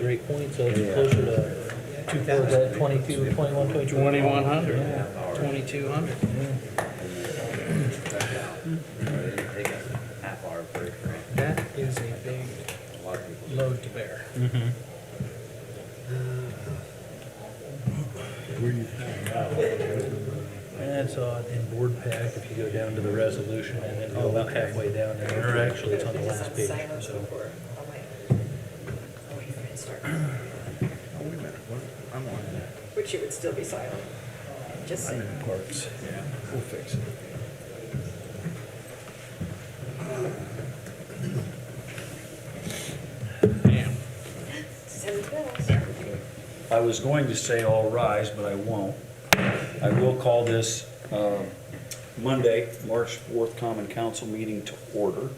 great point, so it's closer to 2,000, that 22, 21, 22. 2,100, Yeah. 2,200. Take a half hour break, right? That is a big A lot of people. load to bear. And so in board pack, if you go down to the resolution and then go about halfway down there, or actually it's on the last page, Silence so. before. I'll wait. I'll wait for you to start. Oh, wait a minute, what, I'm on, Which it would still be silent. Just I'm saying. in parks, yeah, we'll fix it. Damn. Send the bills. I was going to say all rise, but I won't. I will call this Monday, March 4th Common Council meeting to order.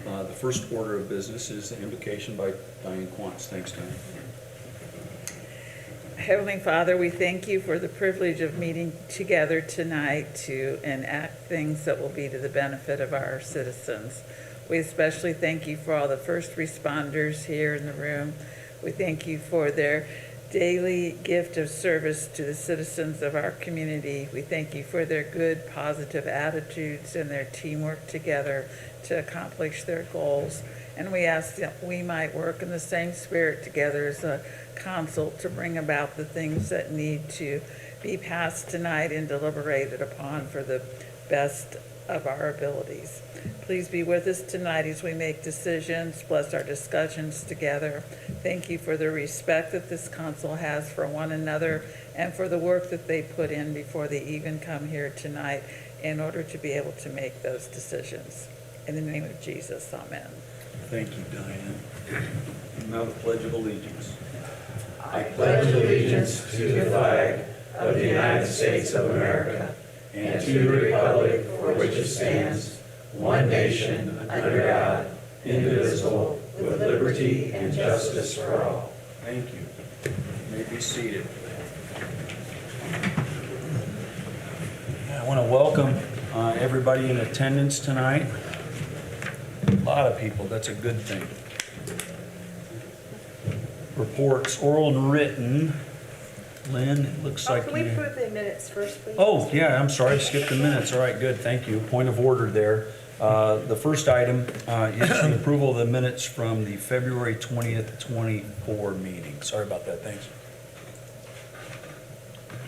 The first order of business is the invocation by Diane Quantz. Thanks, Diane. Heavenly Father, we thank you for the privilege of meeting together tonight to enact things that will be to the benefit of our citizens. We especially thank you for all the first responders here in the room. We thank you for their daily gift of service to the citizens of our community. We thank you for their good, positive attitudes and their teamwork together to accomplish their goals. And we ask that we might work in the same spirit together as a council to bring about the things that need to be passed tonight and deliberated upon for the best of our abilities. Please be with us tonight as we make decisions. Bless our discussions together. Thank you for the respect that this council has for one another and for the work that they put in before they even come here tonight in order to be able to make those decisions. In the name of Jesus, amen. Thank you, Diane. Now the Pledge of Allegiance. I pledge allegiance to the flag of the United States of America and to the republic for which it stands, one nation, under God, indivisible, with liberty and justice for all. Thank you. You may be seated. I want to welcome everybody in attendance tonight. A lot of people, that's a good thing. Reports, oral and written. Lynn, it looks like Can we you... approve the minutes first, please? Oh, yeah, I'm sorry, I skipped the minutes. All right, good, thank you. Point of order there. The first item is the approval of the minutes from the February 20th, 24 meeting. Sorry about that, thanks.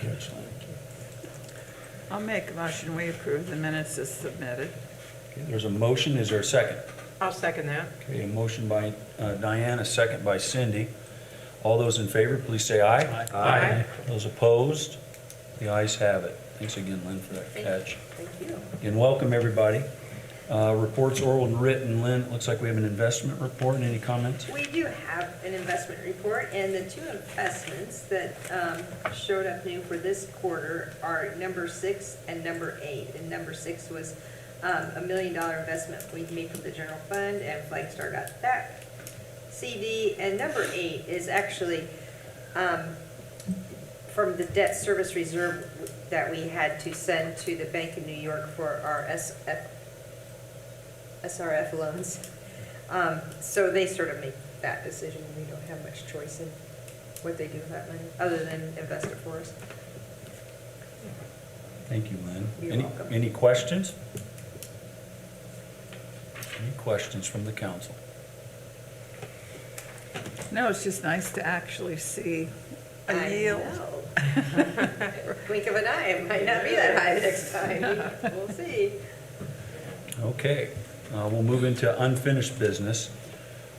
Catch, Lynn. I'll make a motion, we approve the minutes as submitted. Okay, there's a motion, is there a second? I'll second that. Okay, a motion by Diane, a second by Cindy. All those in favor, please say aye. Aye. Those opposed? The ayes have it. Thanks again, Lynn, for that catch. Thank you. And welcome, everybody. Reports, oral and written. Lynn, it looks like we have an investment report. Any comments? We do have an investment report, and the two investments that showed up new for this quarter are number 6 and number 8. And number 6 was $1 million investment we made from the general fund, and Flagstar got that CD. And number 8 is actually from the debt service reserve that we had to send to the Bank of New York for our SRF loans. So they sort of make that decision. We don't have much choice in what they do with that money, other than invest it for us. Thank you, Lynn. You're Any, welcome. any questions? Any questions from the council? No, it's just nice to actually see a I yield. know. Blink of an eye, it might not be that high next time. We'll see. Okay, we'll move into unfinished business.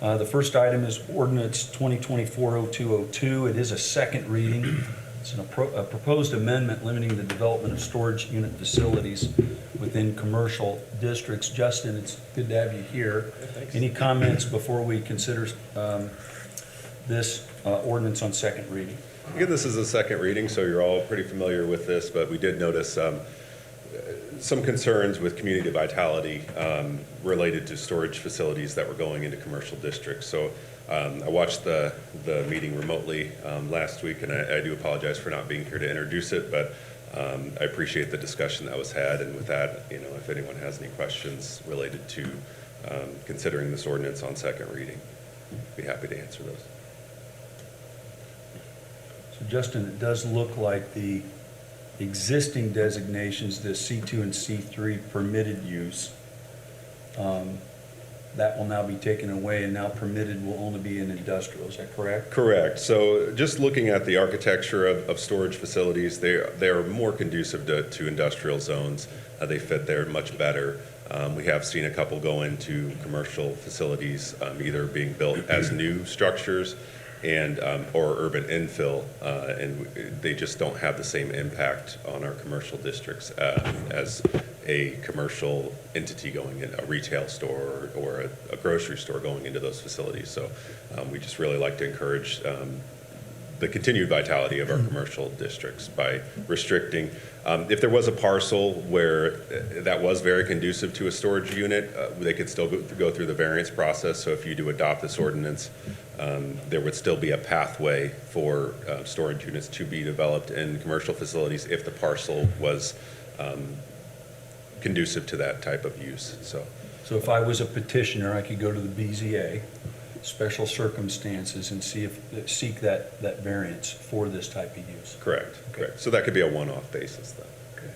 The first item is ordinance 2024-0202. It is a second reading. It's a proposed amendment limiting the development of storage unit facilities within commercial districts. Justin, it's good to have you here. Any comments before we consider this ordinance on second reading? Again, this is a second reading, so you're all pretty familiar with this, but we did notice some concerns with community vitality related to storage facilities that were going into commercial districts. So I watched the meeting remotely last week, and I do apologize for not being here to introduce it, but I appreciate the discussion that was had. And with that, if anyone has any questions related to considering this ordinance on second reading, I'd be happy to answer those. So Justin, it does look like the existing designations, the C2 and C3 permitted use, that will now be taken away, and now permitted will only be in industrial, is that correct? Correct. So just looking at the architecture of storage facilities, they are more conducive to industrial zones. They fit there much better. We have seen a couple go into commercial facilities, either being built as new structures and or urban infill, and they just don't have the same impact on our commercial districts as a commercial entity going in, a retail store or a grocery store going into those facilities. So we just really like to encourage the continued vitality of our commercial districts by restricting. If there was a parcel where that was very conducive to a storage unit, they could still go through the variance process. So if you do adopt this ordinance, there would still be a pathway for storage units to be developed in commercial facilities if the parcel was conducive to that type of use. So if I was a petitioner, I could go to the BZA, special circumstances, and seek that variance for this type of use. Correct. So that could be a one-off basis then. Okay.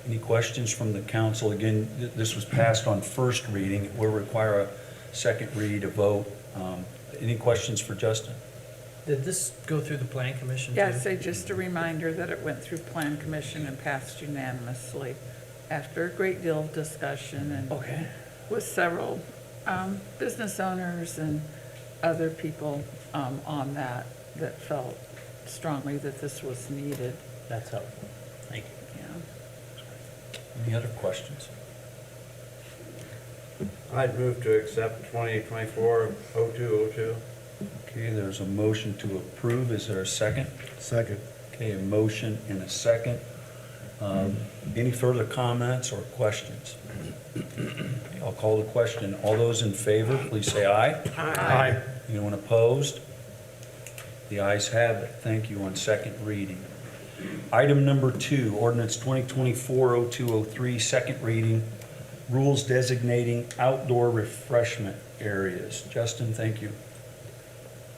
Any questions from the council? Again, this was passed on first reading. It will require a second read, a vote. Any questions for Justin? Did this go through the plan commission too? Yes, just a reminder that it went through Plan Commission and passed unanimously after a great deal of discussion and Okay. with several business owners and other people on that felt strongly that this was needed. That's helpful. Thank you. Yeah. Any other questions? I'd move to accept 2024-0202. Okay, there's a motion to approve. Is there a second? Second. Okay, a motion and a second. Any further comments or questions? Okay, I'll call the question. All those in favor, please say aye. Aye. Anyone opposed? The ayes have it. Thank you on second reading. Item number 2, ordinance 2024-0203, second reading, rules designating outdoor refreshment areas. Justin, thank you.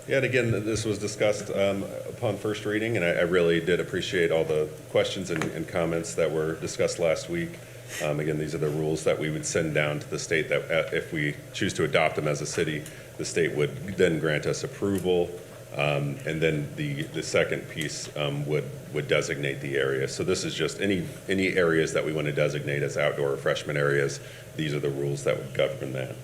Yeah, and again, this was discussed upon first reading, and I really did appreciate all the questions and comments that were discussed last week. Again, these are the rules that we would send down to the state that if we choose to adopt them as a city, the state would then grant us approval. And then the second piece would designate the area. So this is just any areas that we want to designate as outdoor refreshment areas. These are the rules that would govern that.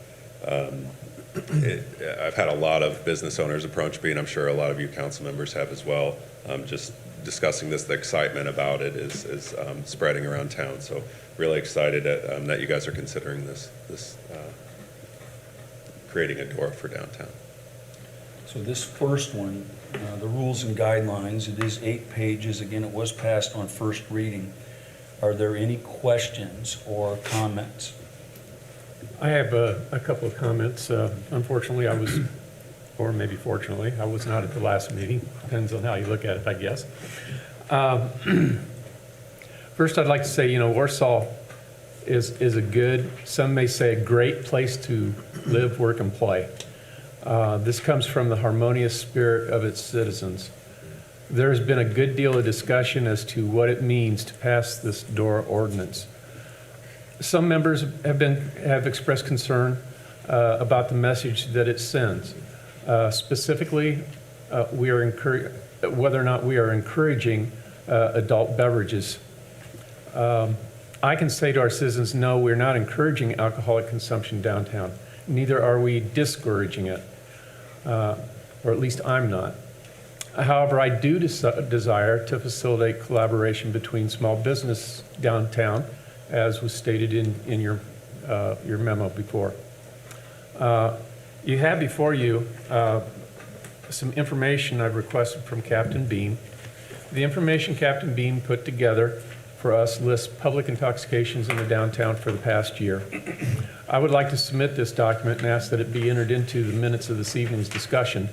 I've had a lot of business owners approach me, and I'm sure a lot of you council members have as well. Just discussing this, the excitement about it is spreading around town. So really excited that you guys are considering this creating a door for downtown. So this first one, the rules and guidelines, it is 8 pages. Again, it was passed on first reading. Are there any questions or comments? I have a couple of comments. Unfortunately, or maybe fortunately, I was not at the last meeting. Depends on how you look at it, I guess. First, I'd like to say, Warsaw is a good, some may say a great place to live, work, and play. This comes from the harmonious spirit of its citizens. There has been a good deal of discussion as to what it means to pass this door ordinance. Some members have expressed concern about the message that it sends. Specifically, whether or not we are encouraging adult beverages. I can say to our citizens, no, we're not encouraging alcoholic consumption downtown. Neither are we discouraging it, or at least I'm not. However, I do desire to facilitate collaboration between small business downtown, as was stated in your memo before. You have before you some information I've requested from Captain Beam. The information Captain Beam put together for us lists public intoxications in the downtown for the past year. I would like to submit this document and ask that it be entered into the minutes of this evening's discussion.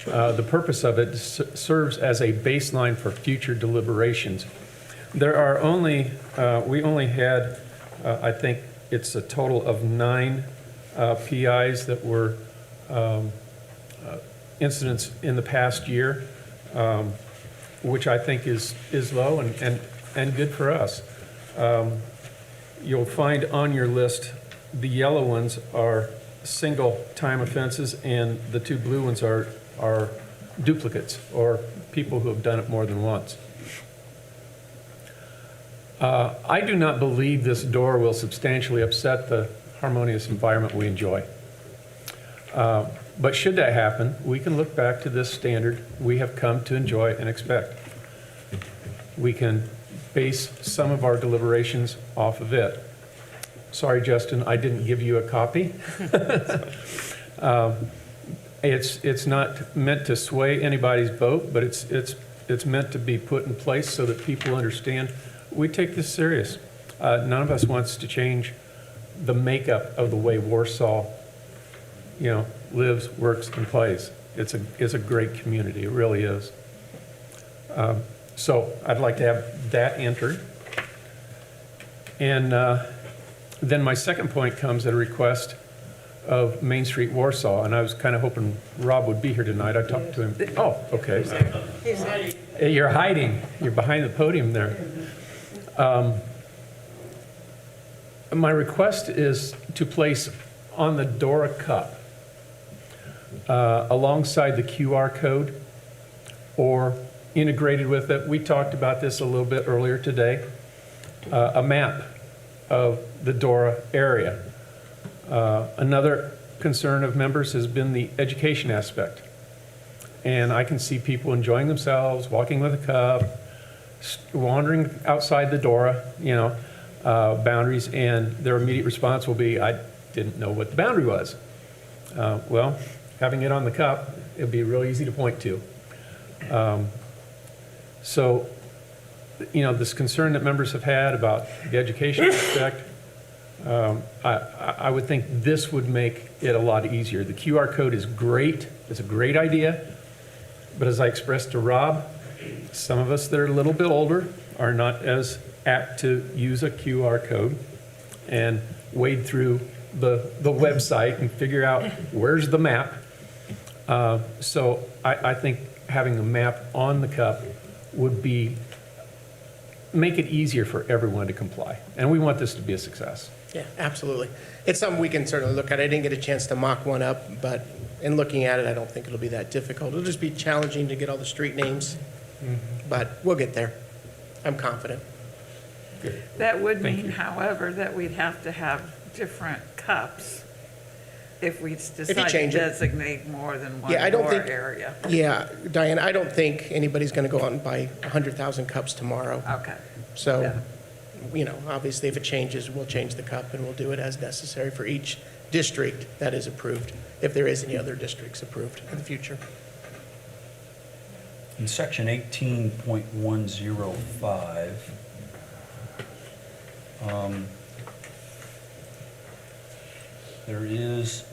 The purpose of it serves as a baseline for future deliberations. There are we only had, I think it's a total of 9 PIs that were incidents in the past year, which I think is low and good for us. You'll find on your list, the yellow ones are single-time offenses, and the two blue ones are duplicates, or people who have done it more than once. I do not believe this door will substantially upset the harmonious environment we enjoy. But should that happen, we can look back to this standard we have come to enjoy and expect. We can base some of our deliberations off of it. Sorry, Justin, I didn't give you a copy. It's not meant to sway anybody's vote, but it's meant to be put in place so that people understand we take this serious. None of us wants to change the makeup of the way Warsaw, lives, works, and plays. It's a great community. It really is. So I'd like to have that entered. And then my second point comes at a request of Main Street Warsaw, and I was kind of hoping Rob would be here tonight. I talked to him. Oh, okay. Hey, you're hiding. You're behind the podium there. My request is to place on the Dora Cup, alongside the QR code or integrated with it, we talked about this a little bit earlier today, a map of the Dora area. Another concern of members has been the education aspect. And I can see people enjoying themselves, walking with a cup, wandering outside the Dora, boundaries, and their immediate response will be, I didn't know what the boundary was. Well, having it on the cup, it'd be real easy to point to. So, this concern that members have had about the education aspect, I would think this would make it a lot easier. The QR code is great. It's a great idea. But as I expressed to Rob, some of us that are a little bit older are not as apt to use a QR code and wade through the website and figure out where's the map. So I think having a map on the cup would make it easier for everyone to comply. And we want this to be a success. Yeah, absolutely. It's something we can certainly look at. I didn't get a chance to mock one up, but in looking at it, I don't think it'll be that difficult. It'll just be challenging to get all the street names, but we'll get there. I'm confident. That would Thank mean, you. however, that we'd have to have different cups if we decide to change it. designate more than one Yeah, I don't door think- area. Yeah, Diane, I don't think anybody's going to go out and buy 100,000 cups tomorrow. Okay. So, obviously, if it changes, we'll change the cup and we'll do it as necessary for each district that is approved, if there is any other districts approved in the future. In section 18.105, there is,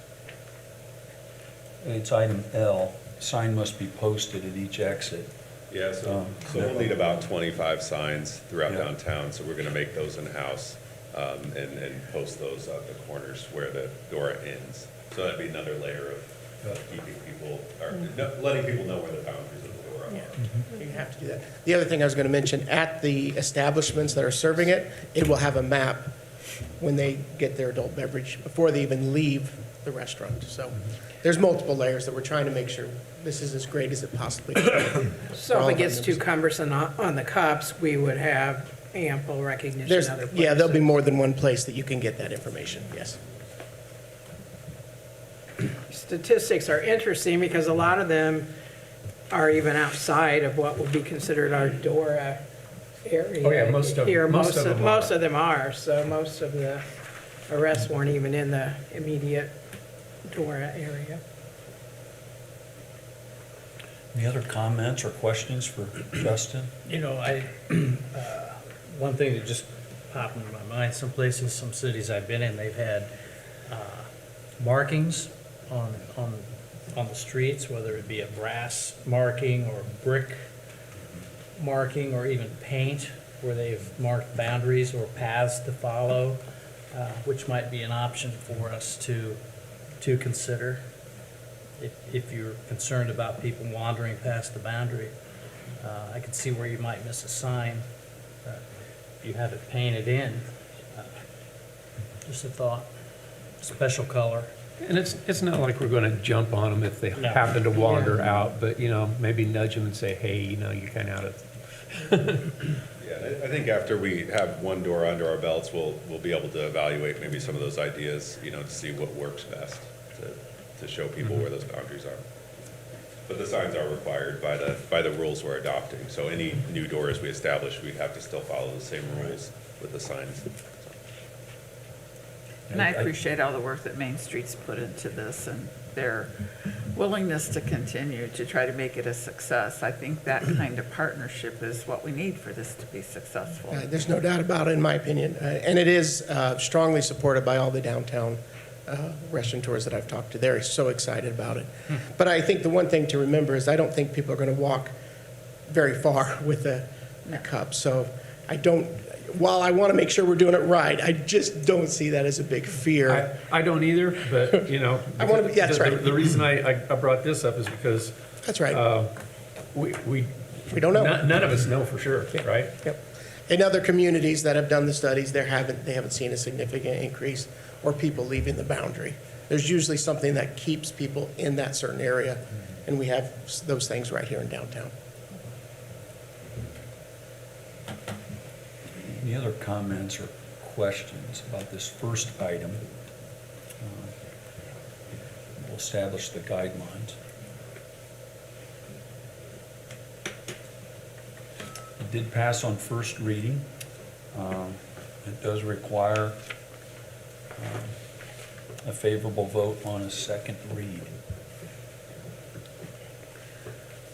it's item L, sign must be posted at each exit. Yeah, so we'll need about 25 signs throughout downtown, so we're going to make those in-house and post those at the corners where the Dora ends. So that'd be another layer of keeping people, or letting people know where the boundaries of the Dora are. You have to do that. The other thing I was going to mention, at the establishments that are serving it, it will have a map when they get their adult beverage, before they even leave the restaurant. So there's multiple layers that we're trying to make sure this is as great as it possibly can. So if it gets too cumbersome on the cups, we would have ample recognition There's, other places. yeah, there'll be more than one place that you can get that information, yes. Statistics are interesting because a lot of them are even outside of what would be considered our DORA area. Oh, yeah, most of Here, them are. most of them are, so most of the arrests weren't even in the immediate DORA area. Any other comments or questions for Justin? One thing that just popped into my mind, some places, some cities I've been in, they've had markings on the streets, whether it be a brass marking or brick marking or even paint, where they've marked boundaries or paths to follow, which might be an option for us to consider. if you're concerned about people wandering past the boundary, I could see where you might miss a sign. If you have it painted in, just a thought, special color. And it's not like we're going to jump on them if they No. happen to wander out, but, maybe nudge them and say, hey, you're kind of out of. Yeah, I think after we have one door under our belts, we'll be able to evaluate maybe some of those ideas, to see what works best, to show people where those boundaries are. But the signs are required by the rules we're adopting, so any new doors we establish, we'd have to still follow the same rules with the signs. And I appreciate all the work that Main Street's put into this and their willingness to continue to try to make it a success. I think that kind of partnership is what we need for this to be successful. There's no doubt about it, in my opinion. And it is strongly supported by all the downtown restaurateurs that I've talked to. They're so excited about it. But I think the one thing to remember is I don't think people are going to walk very far with a cup. So while I want to make sure we're doing it right, I just don't see that as a big fear. I don't either, but, I wanna be- yeah, that's right. The reason I brought this up is because That's right. we We don't know. none of us know for sure, right? Yep. In other communities that have done the studies, they haven't seen a significant increase or people leaving the boundary. There's usually something that keeps people in that certain area, and we have those things right here in downtown. Any other comments or questions about this first item? We'll establish the guidelines. It did pass on first reading. It does require a favorable vote on a second read.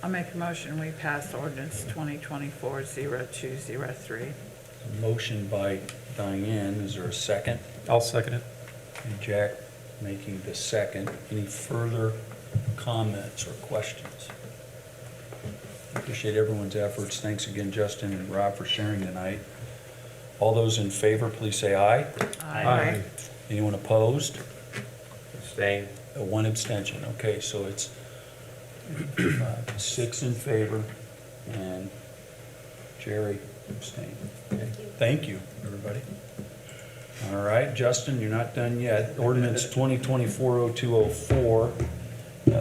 I'll make a motion, we pass ordinance 2024-0203. A motion by Diane, is there a second? I'll second it. And Jack making the second. Any further comments or questions? Appreciate everyone's efforts. Thanks again, Justin and Rob, for sharing tonight. All those in favor, please say aye. Aye. Anyone opposed? Abstain. One abstention. Okay, so it's 6 in favor and Jerry abstained. Okay, thank you, everybody. All right, Justin, you're not done yet. Ordinance 2024-0204.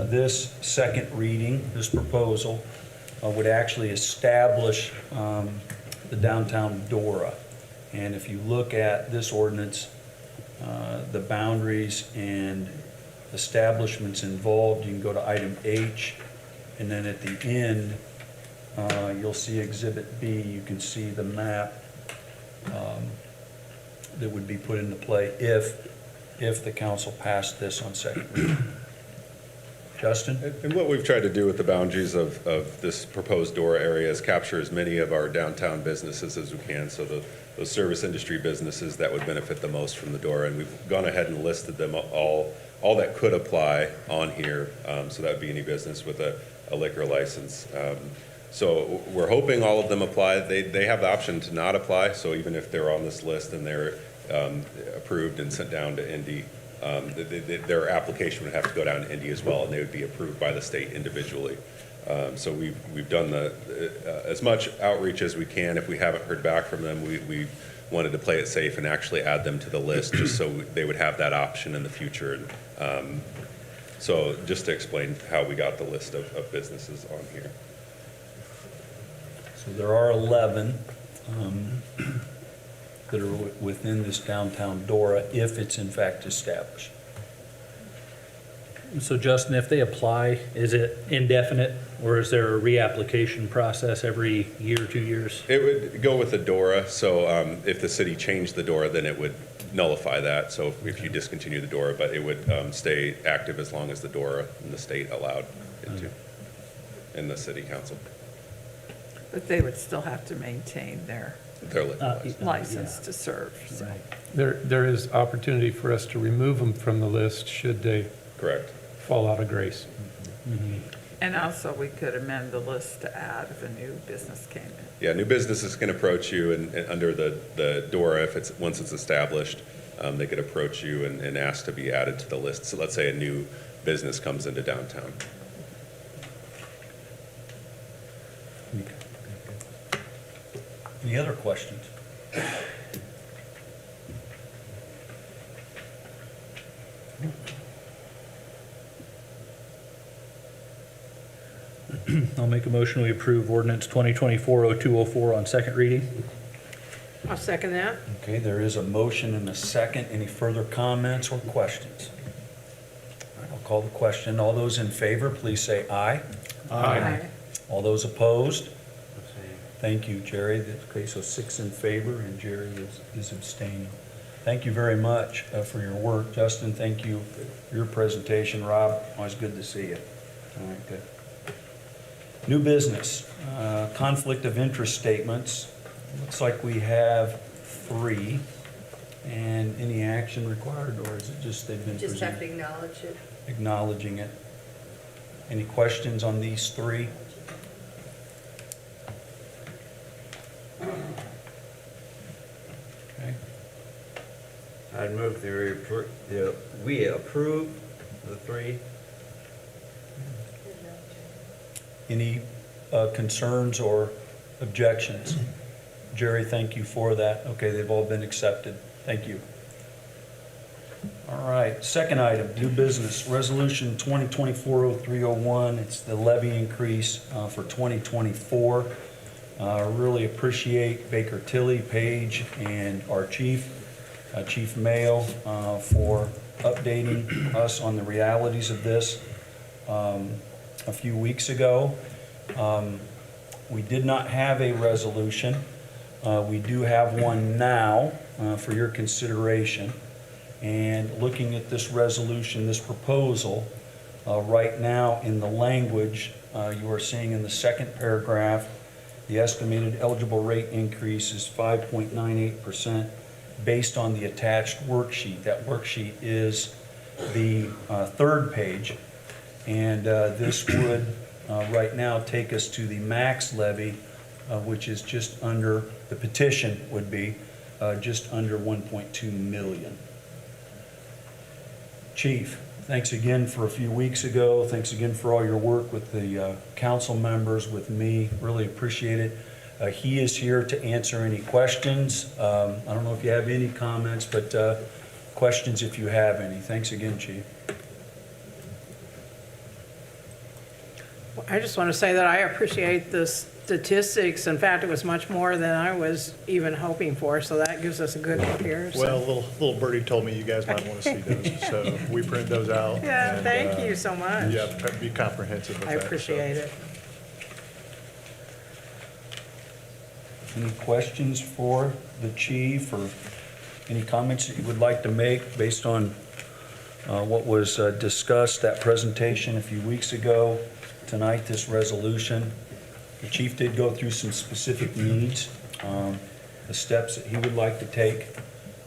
This second reading, this proposal, would actually establish the downtown DORA. And if you look at this ordinance, the boundaries and establishments involved, you can go to item H, and then at the end, you'll see Exhibit B. You can see the map that would be put into play if the council passed this on second reading. Justin? And what we've tried to do with the boundaries of this proposed DORA area is capture as many of our downtown businesses as we can, so those service industry businesses that would benefit the most from the DORA, and we've gone ahead and listed them all that could apply on here, so that would be any business with a liquor license. So we're hoping all of them apply. They have the option to not apply, so even if they're on this list and they're approved and sent down to Indy, their application would have to go down to Indy as well, and they would be approved by the state individually. So we've done as much outreach as we can. If we haven't heard back from them, we wanted to play it safe and actually add them to the list, just so they would have that option in the future. And so just to explain how we got the list of businesses on here. So there are 11 that are within this downtown DORA if it's in fact established. So Justin, if they apply, is it indefinite, or is there a reapplication process every year, 2 years? It would go with the DORA, so if the city changed the DORA, then it would nullify that. So if you discontinue the DORA, but it would stay active as long as the DORA and the state allowed it to, in the city council. But they would still have to maintain their Their liquor license. license to serve. So. Right. There is opportunity for us to remove them from the list should they Correct. fall out of grace. And also, we could amend the list to add if a new business came in. Yeah, new businesses can approach you and under the DORA, once it's established, they could approach you and ask to be added to the list. So let's say a new business comes into downtown. Any other questions? I'll make a motion, we approve ordinance 2024-0204 on second reading. I'll second that. Okay, there is a motion and a second. Any further comments or questions? All right, I'll call the question. All those in favor, please say aye. Aye. All those opposed? Thank you, Jerry. Okay, so 6 in favor and Jerry is abstaining. Thank you very much for your work. Justin, thank you for your presentation. Rob, always good to see you. All right, good. New business, conflict of interest statements. Looks like we have 3. And any action required, or is it just they've been Just have to presented? acknowledge it. Acknowledging it. Any questions on these 3? Okay. I'd move we approve the 3. Any concerns or objections? Jerry, thank you for that. Okay, they've all been accepted. Thank you. All right, second item, new business, Resolution 2024-0301. It's the levy increase for 2024. Really appreciate Baker Tilly, Page, and our chief, Chief Mayo, for updating us on the realities of this. A few weeks ago, we did not have a resolution. We do have one now for your consideration. And looking at this resolution, this proposal, right now in the language, you are seeing in the second paragraph, the estimated eligible rate increase is 5.98% based on the attached worksheet. That worksheet is the third page. And this would, right now, take us to the max levy, which is just under, the petition would be just under 1.2 million. Chief, thanks again for a few weeks ago. Thanks again for all your work with the council members, with me. Really appreciate it. He is here to answer any questions. I don't know if you have any comments, but questions if you have any. Thanks again, Chief. I just want to say that I appreciate the statistics. In fact, it was much more than I was even hoping for, so that gives us a good comparison. Well, little birdie told me you guys might want to see those, so we print those out. Yeah, and, thank you so much. Yeah, be comprehensive with I that. so. appreciate it. Any questions for the chief, or any comments that you would like to make based on what was discussed, that presentation a few weeks ago? Tonight, this resolution. The chief did go through some specific needs, the steps that he would like to take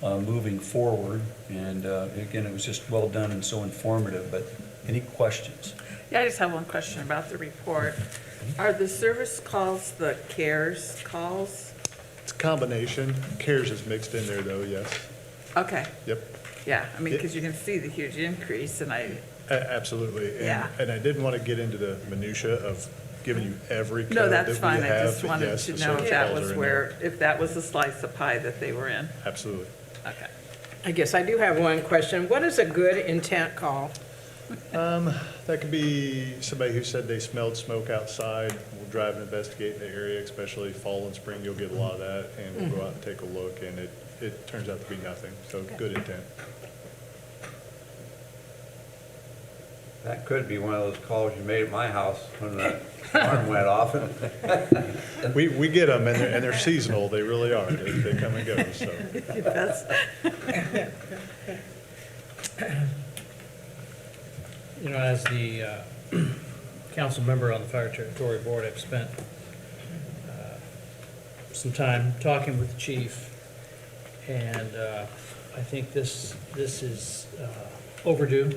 moving forward. And again, it was just well done and so informative, but any questions? Yeah, I just have one question about the report. Are the service calls the CARES calls? It's a combination. CARES is mixed in there, though, yes. Okay, Yep, yeah, I mean, because you can see the huge increase, and absolutely. And- Yeah. And I didn't want to get into the minutia of giving you every code no, that that's we fine. I have, just but wanted yes, to the know if service that calls was are in where, there. if that was the slice of pie that they were in. Absolutely. Okay. I guess I do have one question. What is a good intent call? That could be somebody who said they smelled smoke outside. We'll drive and investigate in the area, especially fall and spring, you'll get a lot of that, and we'll go out and take a look, and it turns out to be nothing, so good intent. That could be one of those calls you made at my house when the alarm went off. We get them, and they're seasonal, they really are, they come and go, so. That's, You know, as the council member on the Fire Territory Board, I've spent some time talking with the chief, and I think this is overdue.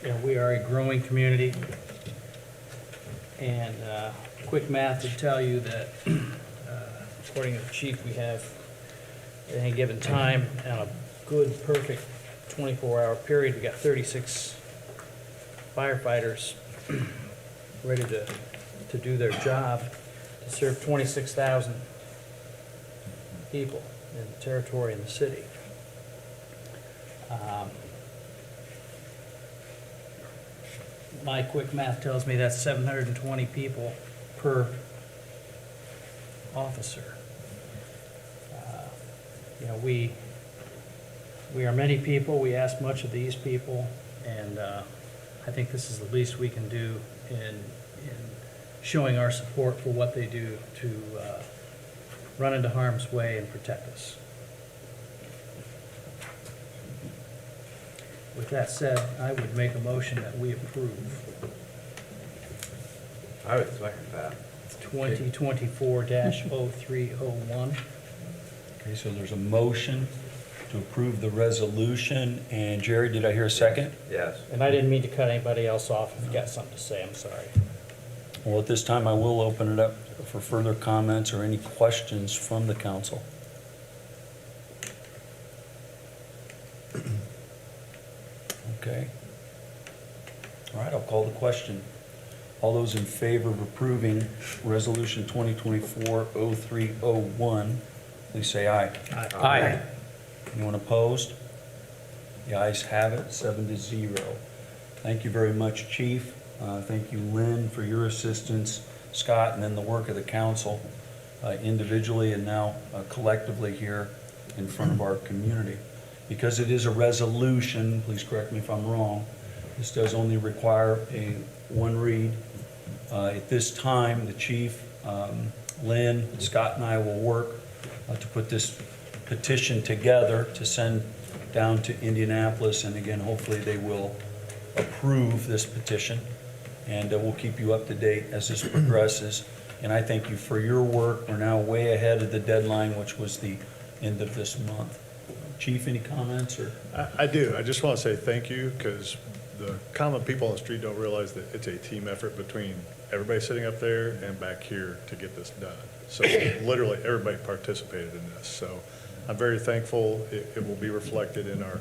You know, we are a growing community, and quick math would tell you that, according to the chief, we have, at any given time, on a good, perfect 24-hour period, we got 36 firefighters ready to do their job, to serve 26,000 people in the territory and the city. My quick math tells me that's 720 people per officer. You know, we are many people, we ask much of these people, and I think this is the least we can do in showing our support for what they do to run into harm's way and protect us. With that said, I would make a motion that we approve I would second that. 2024-0301. Okay, so there's a motion to approve the resolution, and Jerry, did I hear a second? Yes. And I didn't mean to cut anybody else off. If you got something to say, I'm sorry. Well, at this time, I will open it up for further comments or any questions from the council. Okay. All right, I'll call the question. All those in favor of approving Resolution 2024-0301, please say aye. Aye. Anyone opposed? The ayes have it, 7-0. Thank you very much, Chief. Thank you, Lynn, for your assistance, Scott, and then the work of the council individually and now collectively here in front of our community. Because it is a resolution, please correct me if I'm wrong, this does only require one read. At this time, the chief, Lynn, Scott, and I will work to put this petition together to send down to Indianapolis, and again, hopefully they will approve this petition, and we'll keep you up to date as this progresses. And I thank you for your work. We're now way ahead of the deadline, which was the end of this month. Chief, any comments or? I do. I just want to say thank you, because the common people on the street don't realize that it's a team effort between everybody sitting up there and back here to get this done. So literally, everybody participated in this. So I'm very thankful. It will be reflected in our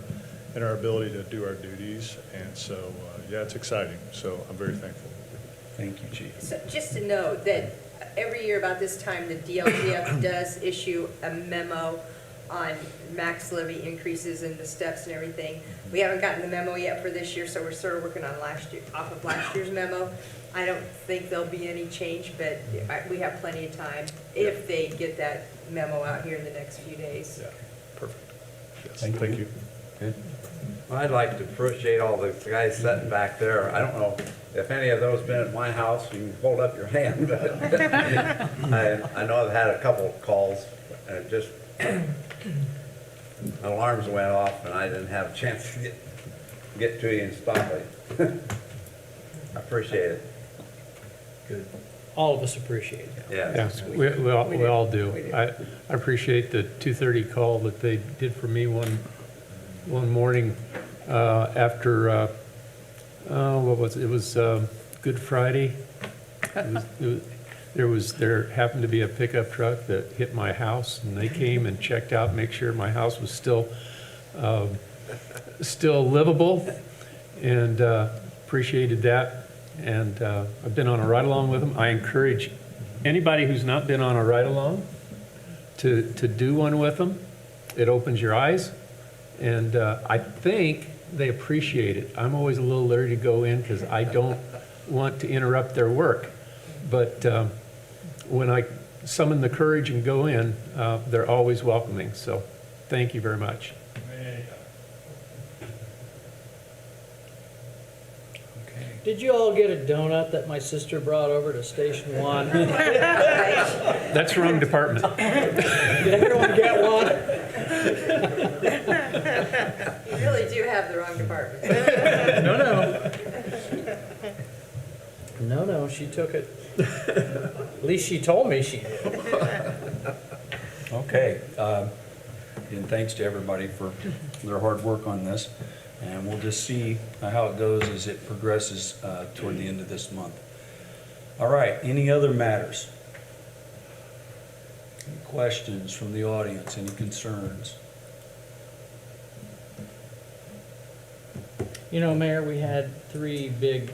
ability to do our duties. And so, yeah, it's exciting. So I'm very thankful. Thank you, Chief. So just to note that every year about this time, the DLGF does issue a memo on max levy increases and the steps and everything. We haven't gotten the memo yet for this year, so we're sort of working on off of last year's memo. I don't think there'll be any change, but we have plenty of time if they get that memo out here in the next few days. Yeah, perfect. Yes, Thank thank you. you. Good. Well, I'd like to appreciate all the guys sitting back there. I don't know if any of those been at my house, you can hold up your hand, but I know I've had a couple of calls, and it just, alarms went off, and I didn't have a chance to get to you and stop it. I appreciate it. Good. All of us appreciate it. Yeah. Yes, we all do. I appreciate the 2:30 call that they did for me one morning after, what was it? It was Good Friday. There happened to be a pickup truck that hit my house, and they came and checked out, make sure my house was still livable, and appreciated that. And I've been on a ride-along with them. I encourage anybody who's not been on a ride-along to do one with them. It opens your eyes, and I think they appreciate it. I'm always a little leery to go in because I don't want to interrupt their work. But when I summon the courage and go in, they're always welcoming. So thank you very much. Did you all get a donut that my sister brought over to Station 1? That's the wrong department. Did everyone get one? You really do have the wrong department. No, she took it. At least she told me she did. Okay. And thanks to everybody for their hard work on this. And we'll just see how it goes as it progresses toward the end of this month. All right, any other matters? Any questions from the audience? Any concerns? You know, Mayor, we had 3 big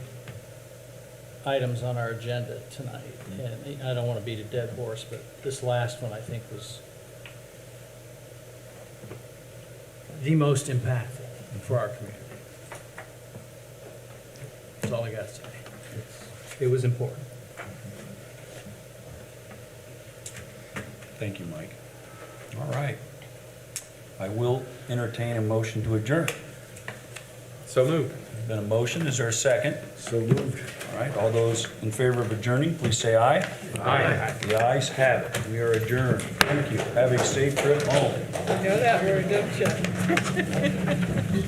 items on our agenda tonight, and I don't want to beat a dead horse, but this last one I think was the most impactful for our community. That's all I got to say. It was important. Thank you, Mike. All right. I will entertain a motion to adjourn. So moved. Been a motion, is there a second? So moved. All right, all those in favor of adjourning, please say aye. Aye. The ayes have it, we are adjourned. Thank you. Have a safe trip home. You know that word, don't you?